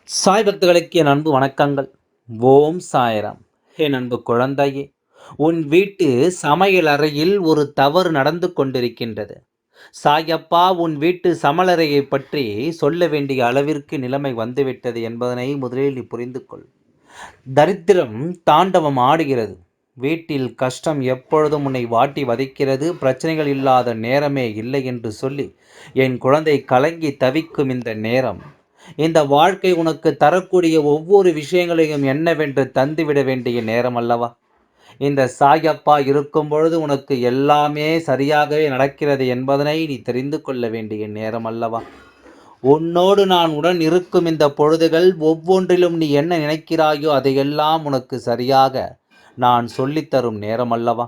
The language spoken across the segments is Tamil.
சாய் பக்தர்களுக்கு என் அன்பு வணக்கங்கள். ஓம் சாய்ராம். என் அன்பு குழந்தையே, உன் வீட்டு சமையல் அறையில் ஒரு தவறு நடந்து கொண்டிருக்கின்றது. சாயப்பா உன் வீட்டு சமையலறையை பற்றி சொல்ல வேண்டிய அளவிற்கு நிலைமை வந்துவிட்டது என்பதனை முதலில் நீ புரிந்து கொள். தரித்திரம் தாண்டவம் ஆடுகிறது. வீட்டில் கஷ்டம் எப்பொழுதும் உன்னை வாட்டி வதைக்கிறது. பிரச்சனைகள் இல்லாத நேரமே இல்லை என்று சொல்லி என் குழந்தை கலங்கி தவிக்கும் இந்த நேரம், இந்த வாழ்க்கை உனக்கு தரக்கூடிய ஒவ்வொரு விஷயங்களையும் என்னவென்று தந்துவிட வேண்டிய நேரம் அல்லவா? இந்த சாயப்பா இருக்கும் பொழுது உனக்கு எல்லாமே சரியாகவே நடக்கிறது என்பதனை நீ தெரிந்து கொள்ள வேண்டிய நேரம் அல்லவா? உன்னோடு நான் உடன் இருக்கும் இந்த பொழுதுகள் ஒவ்வொன்றிலும் நீ என்ன நினைக்கிறாயோ அதையெல்லாம் உனக்கு சரியாக நான் சொல்லித்தரும் நேரம் அல்லவா?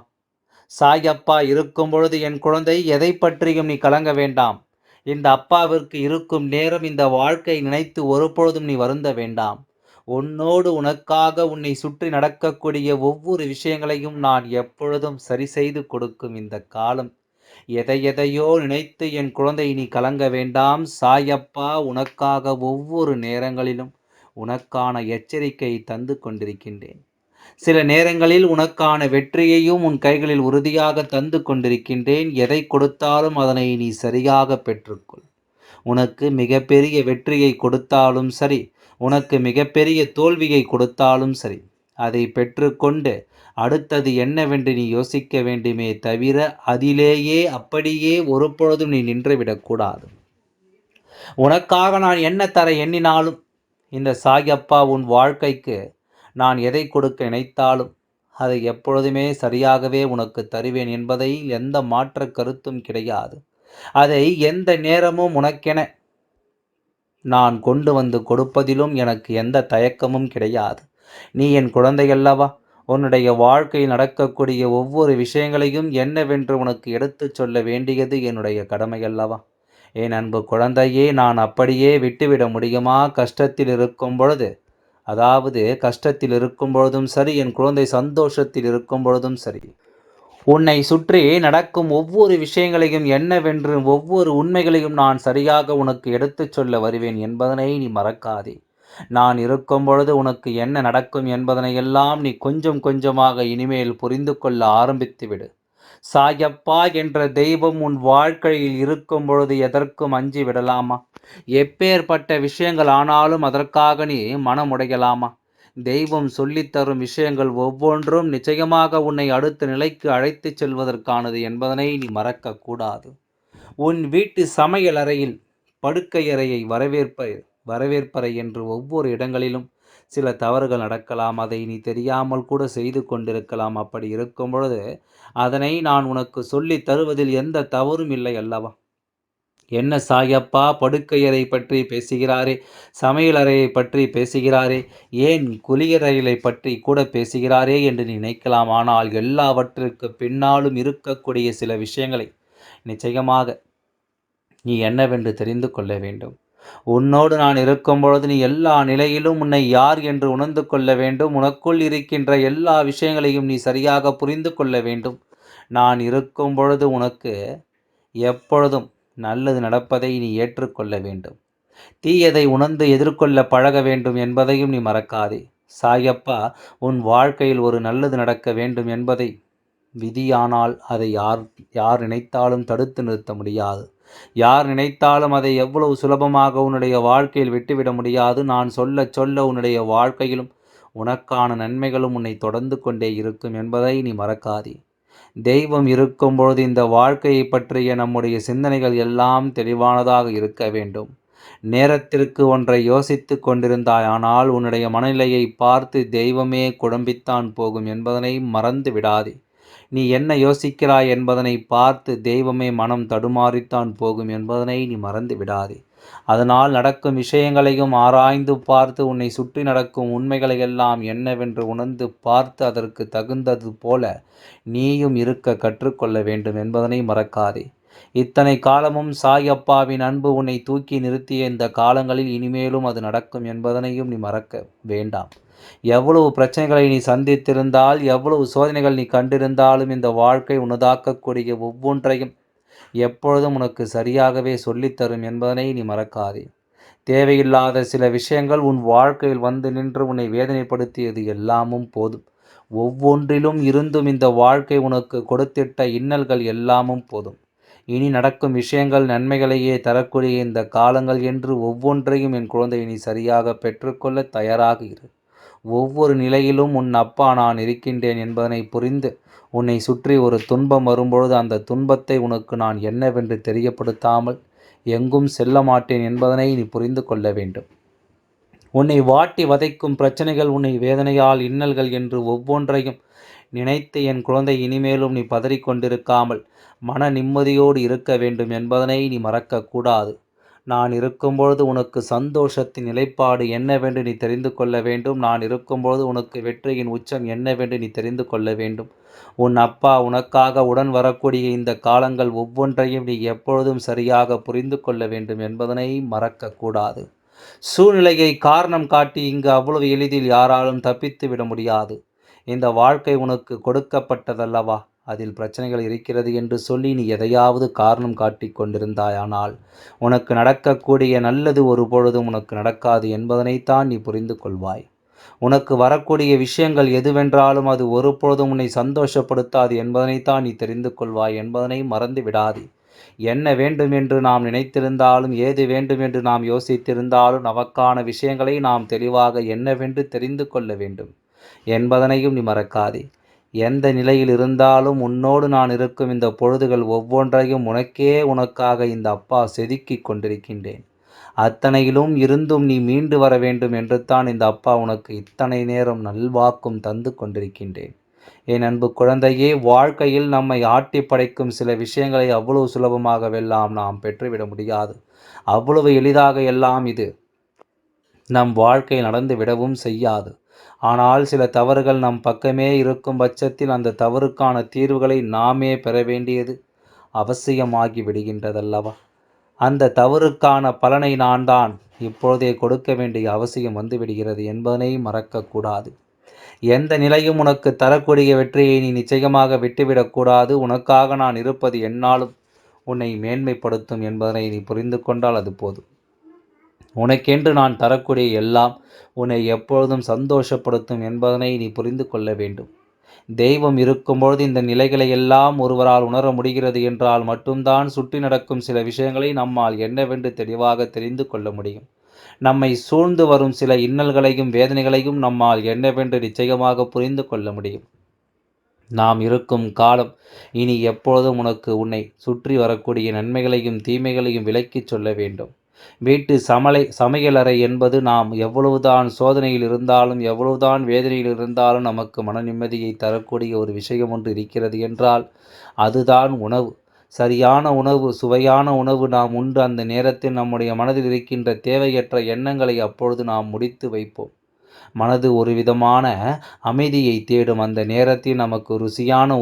சாயப்பா இருக்கும் பொழுது என் குழந்தை எதை பற்றியும் நீ கலங்க வேண்டாம். இந்த அப்பாவிற்கு இருக்கும் நேரம் இந்த வாழ்க்கை நினைத்து ஒருபொழுதும் நீ வருந்த வேண்டாம். உன்னோடு உனக்காக உன்னை சுற்றி நடக்கக்கூடிய ஒவ்வொரு விஷயங்களையும் நான் எப்பொழுதும் சரி செய்து கொடுக்கும் இந்த காலம். எதையெதையோ நினைத்து என் குழந்தை நீ கலங்க வேண்டாம். சாயப்பா உனக்காக ஒவ்வொரு நேரங்களிலும் உனக்கான எச்சரிக்கை தந்து கொண்டிருக்கின்றேன். சில நேரங்களில் உனக்கான வெற்றியையும் உன் கைகளில் உறுதியாக தந்து கொண்டிருக்கின்றேன். எதை கொடுத்தாலும் அதனை நீ சரியாக பெற்றுக்கொள். உனக்கு மிகப்பெரிய வெற்றியை கொடுத்தாலும் சரி, உனக்கு மிகப்பெரிய தோல்வியை கொடுத்தாலும் சரி, அதை பெற்றுக்கொண்டு அடுத்தது என்னவென்று நீ யோசிக்க வேண்டுமே தவிர அதிலேயே அப்படியே ஒருபொழுதும் நீ நின்றுவிடக்கூடாது. உனக்காக நான் என்ன தர எண்ணினாலும் இந்த சாயப்பா உன் வாழ்க்கைக்கு நான் எதை கொடுக்க நினைத்தாலும் அதை எப்பொழுதுமே சரியாகவே உனக்கு தருவேன் என்பதை எந்த மாற்ற கருத்தும் கிடையாது. அதை எந்த நேரமும் உனக்கென நான் கொண்டு வந்து கொடுப்பதிலும் எனக்கு எந்த தயக்கமும் கிடையாது. நீ என் குழந்தையல்லவா? உன்னுடைய வாழ்க்கையில் நடக்கக்கூடிய ஒவ்வொரு விஷயங்களையும் என்னவென்று உனக்கு எடுத்துச் சொல்ல வேண்டியது என்னுடைய கடமையல்லவா? என் அன்பு குழந்தையே, நான் அப்படியே விட்டுவிட முடியுமா? கஷ்டத்தில் இருக்கும் பொழுது, அதாவது கஷ்டத்தில் இருக்கும் பொழுதும் சரி, என் குழந்தை சந்தோஷத்தில் இருக்கும் பொழுதும் சரி, உன்னை சுற்றி நடக்கும் ஒவ்வொரு விஷயங்களையும் என்னவென்று ஒவ்வொரு உண்மைகளையும் நான் சரியாக உனக்கு எடுத்துச் சொல்ல வருவேன் என்பதனை நீ மறக்காதே. நான் இருக்கும் பொழுது உனக்கு என்ன நடக்கும் என்பதனையெல்லாம் நீ கொஞ்சம் கொஞ்சமாக இனிமேல் புரிந்து கொள்ள ஆரம்பித்துவிடு. சாயப்பா என்ற தெய்வம் உன் வாழ்க்கையில் இருக்கும் பொழுது எதற்கும் அஞ்சி விடலாமா? எப்பேற்பட்ட விஷயங்கள் ஆனாலும் அதற்காக நீ மனமுடையலாமா? தெய்வம் சொல்லித்தரும் விஷயங்கள் ஒவ்வொன்றும் நிச்சயமாக உன்னை அடுத்த நிலைக்கு அழைத்துச் செல்வதற்கானது என்பதனை நீ மறக்கக்கூடாது. உன் வீட்டு சமையல் அறையில், படுக்கை அறையை, வரவேற்பறை என்று ஒவ்வொரு இடங்களிலும் சில தவறுகள் நடக்கலாம். அதை நீ தெரியாமல் கூட செய்து கொண்டிருக்கலாம். அப்படி இருக்கும் பொழுது அதனை நான் உனக்கு சொல்லித் தருவதில் எந்த தவறும் இல்லை அல்லவா? என்ன சாயப்பா படுக்கையறை பற்றி பேசுகிறாரே, சமையலறையை பற்றி பேசுகிறாரே, ஏன் குளியலறைகளை பற்றி கூட பேசுகிறாரே என்று நினைக்கலாம். ஆனால் எல்லாவற்றிற்கு பின்னாலும் இருக்கக்கூடிய சில விஷயங்களை நிச்சயமாக நீ என்னவென்று தெரிந்து கொள்ள வேண்டும். உன்னோடு நான் இருக்கும் பொழுது நீ எல்லா நிலையிலும் உன்னை யார் என்று உணர்ந்து கொள்ள வேண்டும். உனக்குள் இருக்கின்ற எல்லா விஷயங்களையும் நீ சரியாக புரிந்து கொள்ள வேண்டும். நான் இருக்கும் பொழுது உனக்கு எப்பொழுதும் நல்லது நடப்பதை நீ ஏற்றுக்கொள்ள வேண்டும். தீயதை உணர்ந்து எதிர்கொள்ள பழக வேண்டும் என்பதையும் நீ மறக்காதே. சாயப்பா உன் வாழ்க்கையில் ஒரு நல்லது நடக்க வேண்டும் என்பதை விதியானால் அதை யார் நினைத்தாலும் தடுத்து நிறுத்த முடியாது. யார் நினைத்தாலும் அதை எவ்வளவு சுலபமாக உன்னுடைய வாழ்க்கையில் விட்டுவிட முடியாது. நான் சொல்ல சொல்ல உன்னுடைய வாழ்க்கையிலும் உனக்கான நன்மைகளும் உன்னை தொடர்ந்து கொண்டே இருக்கும் என்பதை நீ மறக்காதே. தெய்வம் இருக்கும் பொழுது இந்த வாழ்க்கையை பற்றிய நம்முடைய சிந்தனைகள் எல்லாம் தெளிவானதாக இருக்க வேண்டும். நேரத்திற்கு ஒன்றை யோசித்து கொண்டிருந்தாய், ஆனால் உன்னுடைய மனநிலையை பார்த்து தெய்வமே குழம்பித்தான் போகும் என்பதனை மறந்து விடாதே. நீ என்ன யோசிக்கிறாய் என்பதனை பார்த்து தெய்வமே மனம் தடுமாறித்தான் போகும் என்பதனை நீ மறந்து விடாதே. அதனால் நடக்கும் விஷயங்களையும் ஆராய்ந்து பார்த்து உன்னை சுற்றி நடக்கும் உண்மைகளையெல்லாம் என்னவென்று உணர்ந்து பார்த்து அதற்கு தகுந்தது போல நீயும் இருக்க கற்றுக்கொள்ள வேண்டும் என்பதனை மறக்காதே. இத்தனை காலமும் சாயப்பாவின் அன்பு உன்னை தூக்கி நிறுத்திய இந்த காலங்களில் இனிமேலும் அது நடக்கும் என்பதனையும் நீ மறக்க வேண்டாம். எவ்வளவு பிரச்சனைகளை நீ சந்தித்திருந்தால், எவ்வளவு சோதனைகள் நீ கண்டிருந்தாலும் இந்த வாழ்க்கை உனதாக்கக்கூடிய ஒவ்வொன்றையும் எப்பொழுதும் உனக்கு சரியாகவே சொல்லித்தரும் என்பதனை நீ மறக்காதே. தேவையில்லாத சில விஷயங்கள் உன் வாழ்க்கையில் வந்து நின்று உன்னை வேதனைப்படுத்தியது எல்லாமும் போதும். ஒவ்வொன்றிலும் இருந்தும் இந்த வாழ்க்கை உனக்கு கொடுத்திட்ட இன்னல்கள் எல்லாமும் போதும். இனி நடக்கும் விஷயங்கள் நன்மைகளையே தரக்கூடிய இந்த காலங்கள் என்று ஒவ்வொன்றையும் என் குழந்தை நீ சரியாக பெற்றுக்கொள்ள தயாராக இரு. ஒவ்வொரு நிலையிலும் உன் அப்பா நான் இருக்கின்றேன் என்பதனை புரிந்து, உன்னை சுற்றி ஒரு துன்பம் வரும்பொழுது அந்த துன்பத்தை உனக்கு நான் என்னவென்று தெரியப்படுத்தாமல் எங்கும் செல்ல மாட்டேன் என்பதனை நீ புரிந்து கொள்ள வேண்டும். உன்னை வாட்டி வதைக்கும் பிரச்சனைகள், உன்னை வேதனையால் இன்னல்கள் என்று ஒவ்வொன்றையும் நினைத்து என் குழந்தை இனிமேலும் நீ பதறிக்கொண்டிருக்காமல் மன நிம்மதியோடு இருக்க வேண்டும் என்பதனை நீ மறக்கக்கூடாது. நான் இருக்கும்பொழுது உனக்கு சந்தோஷத்தின் நிலைப்பாடு என்னவென்று நீ தெரிந்து கொள்ள வேண்டும். நான் இருக்கும்பொழுது உனக்கு வெற்றியின் உச்சம் என்னவென்று நீ தெரிந்து கொள்ள வேண்டும். உன் அப்பா உனக்காக உடன் வரக்கூடிய இந்த காலங்கள் ஒவ்வொன்றையும் நீ எப்பொழுதும் சரியாக புரிந்து கொள்ள வேண்டும் என்பதனை மறக்கக்கூடாது. சூழ்நிலையை காரணம் காட்டி இங்கு அவ்வளவு எளிதில் யாராலும் தப்பித்து விட முடியாது. இந்த வாழ்க்கை உனக்கு கொடுக்கப்பட்டதல்லவா, அதில் பிரச்சனைகள் இருக்கிறது என்று சொல்லி நீ எதையாவது காரணம் காட்டிக் கொண்டிருந்தாயானால் உனக்கு நடக்கக்கூடிய நல்லது ஒரு பொழுதும் உனக்கு நடக்காது என்பதனைத்தான் நீ புரிந்து கொள்வாய். உனக்கு வரக்கூடிய விஷயங்கள் எதுவென்றாலும் அது ஒரு பொழுதும் உன்னை சந்தோஷப்படுத்தாது என்பதனைத்தான் நீ தெரிந்து கொள்வாய் என்பதனை மறந்து விடாதே. என்ன வேண்டும் என்று நாம் நினைத்திருந்தாலும், ஏது வேண்டும் என்று நாம் யோசித்திருந்தாலும் நமக்கான விஷயங்களை நாம் தெளிவாக என்னவென்று தெரிந்து கொள்ள வேண்டும் என்பதனையும் நீ மறக்காதே. எந்த நிலையில் இருந்தாலும் உன்னோடு நான் இருக்கும் இந்த பொழுதுகள் ஒவ்வொன்றையும் உனக்காக இந்த அப்பா செதுக்கிக் கொண்டிருக்கின்றேன். அத்தனையிலும் இருந்தும் நீ மீண்டு வர வேண்டும் என்று தான் இந்த அப்பா உனக்கு இத்தனை நேரம் நல்வாக்கும் தந்து கொண்டிருக்கின்றேன். என் அன்பு குழந்தையே, வாழ்க்கையில் நம்மை ஆட்டி படைக்கும் சில விஷயங்களை அவ்வளவு சுலபமாகவெல்லாம் நாம் பெற்றுவிட முடியாது. அவ்வளவு எளிதாக எல்லாம் இது நம் வாழ்க்கையில் நடந்து விடவும் செய்யாது. ஆனால் சில தவறுகள் நம் பக்கமே இருக்கும் பட்சத்தில் அந்த தவறுக்கான தீர்வுகளை நாமே பெற வேண்டியது அவசியமாகி விடுகின்றதல்லவா? அந்த தவறுக்கான பலனை நான் தான் இப்பொழுதே கொடுக்க வேண்டிய அவசியம் வந்துவிடுகிறது என்பதனை மறக்கக்கூடாது. எந்த நிலையும் உனக்கு தரக்கூடிய வெற்றியை நீ நிச்சயமாக விட்டுவிடக்கூடாது. உனக்காக நான் இருப்பது எந்நாளும் உன்னை மேன்மைப்படுத்தும் என்பதனை நீ புரிந்து கொண்டால் அது போதும். உனக்கென்று நான் தரக்கூடிய எல்லாம் உன்னை எப்பொழுதும் சந்தோஷப்படுத்தும் என்பதனை நீ புரிந்து கொள்ள வேண்டும். தெய்வம் இருக்கும்பொழுது இந்த நிலைகளை எல்லாம் ஒருவரால் உணர முடிகிறது என்றால் மட்டும்தான் சுற்றி நடக்கும் சில விஷயங்களை நம்மால் என்னவென்று தெளிவாக தெரிந்து கொள்ள முடியும். நம்மை சூழ்ந்து வரும் சில இன்னல்களையும் வேதனைகளையும் நம்மால் என்னவென்று நிச்சயமாக புரிந்து கொள்ள முடியும். நாம் இருக்கும் காலம் இனி எப்பொழுதும் உன்னை சுற்றி வரக்கூடிய நன்மைகளையும் தீமைகளையும் விலக்கிச் சொல்ல வேண்டும். வீட்டு சமையலறை என்பது நாம் எவ்வளவுதான் சோதனையில் இருந்தாலும், எவ்வளவுதான் வேதனையில் இருந்தாலும் நமக்கு மன நிம்மதியை தரக்கூடிய ஒரு விஷயம் ஒன்று இருக்கிறது என்றால் அதுதான் உணவு. சரியான உணவு, சுவையான உணவு நாம் உண்டு அந்த நேரத்தில் நம்முடைய மனதில் இருக்கின்ற தேவையற்ற எண்ணங்களை அப்பொழுது நாம் முடித்து வைப்போம். மனது ஒரு விதமான அமைதியை தேடும். அந்த நேரத்தில் நமக்கு ருசியான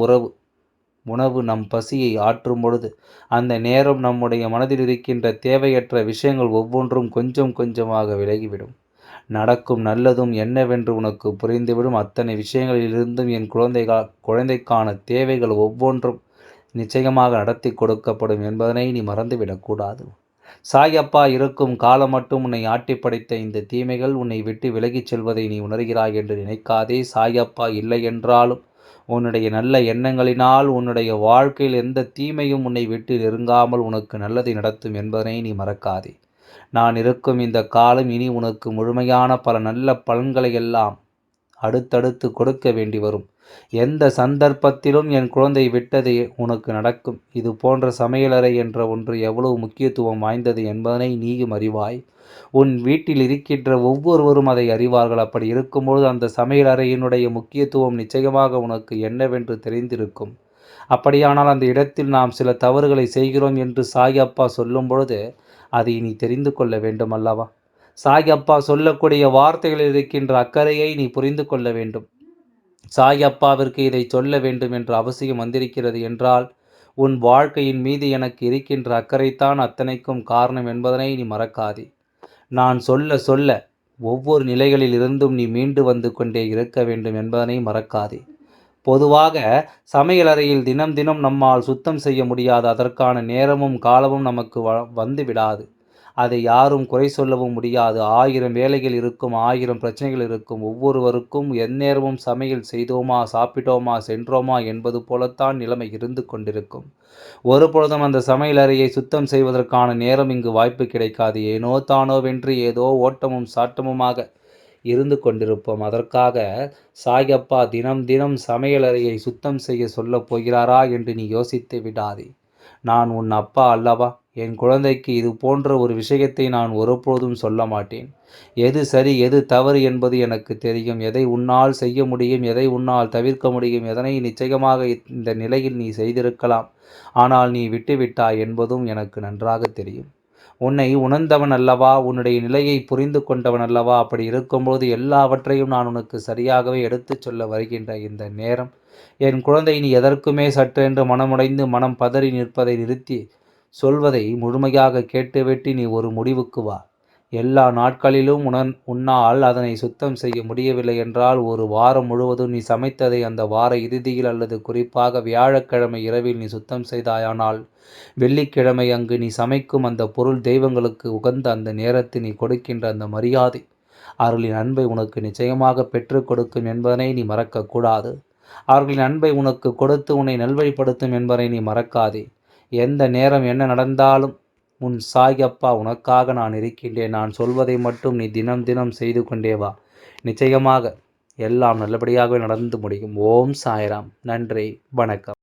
உணவு நம் பசியை ஆற்றும் பொழுது அந்த நேரம் நம்முடைய மனதில் இருக்கின்ற தேவையற்ற விஷயங்கள் ஒவ்வொன்றும் கொஞ்சம் கொஞ்சமாக விலகிவிடும். நடக்கும் நல்லதும் என்னவென்று உனக்கு புரிந்துவிடும். அத்தனை விஷயங்களிலிருந்தும் என் குழந்தைக்கான தேவைகள் ஒவ்வொன்றும் நிச்சயமாக நடத்தி கொடுக்கப்படும் என்பதனை நீ மறந்துவிடக்கூடாது. சாயப்பா இருக்கும் காலம் மட்டும் உன்னை ஆட்டி படைத்த இந்த தீமைகள் உன்னை விட்டு விலகிச் செல்வதை நீ உணர்கிறாய் என்று நினைக்காதே. சாயப்பா இல்லை என்றாலும் உன்னுடைய நல்ல எண்ணங்களினால் உன்னுடைய வாழ்க்கையில் எந்த தீமையும் உன்னை விட்டு நெருங்காமல் உனக்கு நல்லதை நடத்தும் என்பதனை நீ மறக்காதே. நான் இருக்கும் இந்த காலம் இனி உனக்கு முழுமையான பல நல்ல பலன்களை எல்லாம் அடுத்தடுத்து கொடுக்க வேண்டி வரும். எந்த சந்தர்ப்பத்திலும் என் குழந்தை விட்டது உனக்கு நடக்கும். இது போன்ற சமையலறை என்ற ஒன்று எவ்வளவு முக்கியத்துவம் வாய்ந்தது என்பதனை நீயும் அறிவாய். உன் வீட்டில் இருக்கின்ற ஒவ்வொருவரும் அதை அறிவார்கள். அப்படி இருக்கும்பொழுது அந்த சமையலறையினுடைய முக்கியத்துவம் நிச்சயமாக உனக்கு என்னவென்று தெரிந்திருக்கும். அப்படியானால் அந்த இடத்தில் நாம் சில தவறுகளை செய்கிறோம் என்று சாயப்பா சொல்லும் பொழுது அதை நீ தெரிந்து கொள்ள வேண்டும் அல்லவா? சாயப்பா சொல்லக்கூடிய வார்த்தைகளில் இருக்கின்ற அக்கறையை நீ புரிந்து கொள்ள வேண்டும். சாயப்பாவிற்கு இதை சொல்ல வேண்டும் என்ற அவசியம் வந்திருக்கிறது என்றால் உன் வாழ்க்கையின் மீது எனக்கு இருக்கின்ற அக்கறைத்தான் அத்தனைக்கும் காரணம் என்பதனை நீ மறக்காதே. நான் சொல்ல சொல்ல ஒவ்வொரு நிலைகளில் இருந்தும் நீ மீண்டு வந்து கொண்டே இருக்க வேண்டும் என்பதனை மறக்காதே. பொதுவாக சமையலறையில் தினம் தினம் நம்மால் சுத்தம் செய்ய முடியாது. அதற்கான நேரமும் காலமும் நமக்கு வந்து விடாது. அதை யாரும் குறை சொல்லவும் முடியாது. 1000 வேலைகள் இருக்கும், 1000 பிரச்சனைகள் இருக்கும். ஒவ்வொருவருக்கும் எந்நேரமும் சமையல் செய்தோமா, சாப்பிட்டோமா, சென்றோமா என்பது போலத்தான் நிலைமை இருந்து கொண்டிருக்கும். ஒருபொழுதும் அந்த சமையல் அறையை சுத்தம் செய்வதற்கான நேரம் இங்கு வாய்ப்பு கிடைக்காது. ஏனோ தானோவென்று ஏதோ ஓட்டமும் சாட்டமுமாக இருந்து கொண்டிருப்போம். அதற்காக சாயப்பா தினம் தினம் சமையல் அறையை சுத்தம் செய்ய சொல்லப் போகிறாரா என்று நீ யோசித்து விடாதே. நான் உன் அப்பா அல்லவா? என் குழந்தைக்கு இது போன்ற ஒரு விஷயத்தை நான் ஒருபோதும் சொல்ல மாட்டேன். எது சரி எது தவறு என்பது எனக்கு தெரியும். எதை உன்னால் செய்ய முடியும், எதை உன்னால் தவிர்க்க முடியும், எதனை நிச்சயமாக இந்த நிலையில் நீ செய்திருக்கலாம். ஆனால் நீ விட்டுவிட்டாய் என்பதும் எனக்கு நன்றாக தெரியும். உன்னை உணர்ந்தவன் அல்லவா, உன்னுடைய நிலையை புரிந்து கொண்டவன் அல்லவா? அப்படி இருக்கும்போது எல்லாவற்றையும் நான் உனக்கு சரியாகவே எடுத்துச் சொல்ல வருகின்ற இந்த நேரம், என் குழந்தை நீ எதற்குமே சற்றென்று மனமுடைந்து மனம் பதறி நிற்பதை நிறுத்தி சொல்வதை முழுமையாக கேட்டுவிட்டு நீ ஒரு முடிவுக்கு வா. எல்லா நாட்களிலும் உன்னால் அதனை சுத்தம் செய்ய முடியவில்லை என்றால் ஒரு வாரம் முழுவதும் நீ சமைத்ததை அந்த வார இறுதியில் அல்லது குறிப்பாக வியாழக்கிழமை இரவில் நீ சுத்தம் செய்தாயானால் வெள்ளிக்கிழமை அங்கு நீ சமைக்கும் அந்த பொருள் தெய்வங்களுக்கு உகந்த அந்த நேரத்தில் நீ கொடுக்கின்ற அந்த மரியாதை அவர்களின் அன்பை உனக்கு நிச்சயமாக பெற்றுக் கொடுக்கும் என்பதனை நீ மறக்கக்கூடாது. அவர்களின் அன்பை உனக்கு கொடுத்து உன்னை நல்வழிப்படுத்தும் என்பதை நீ மறக்காதே. எந்த நேரம் என்ன நடந்தாலும் உன் சாயப்பா உனக்காக நான் இருக்கின்றேன். நான் சொல்வதை மட்டும் நீ தினம் தினம் செய்து கொண்டே வா. நிச்சயமாக எல்லாம் நல்லபடியாகவே நடந்து முடியும். ஓம் சாய்ராம். நன்றி, வணக்கம்.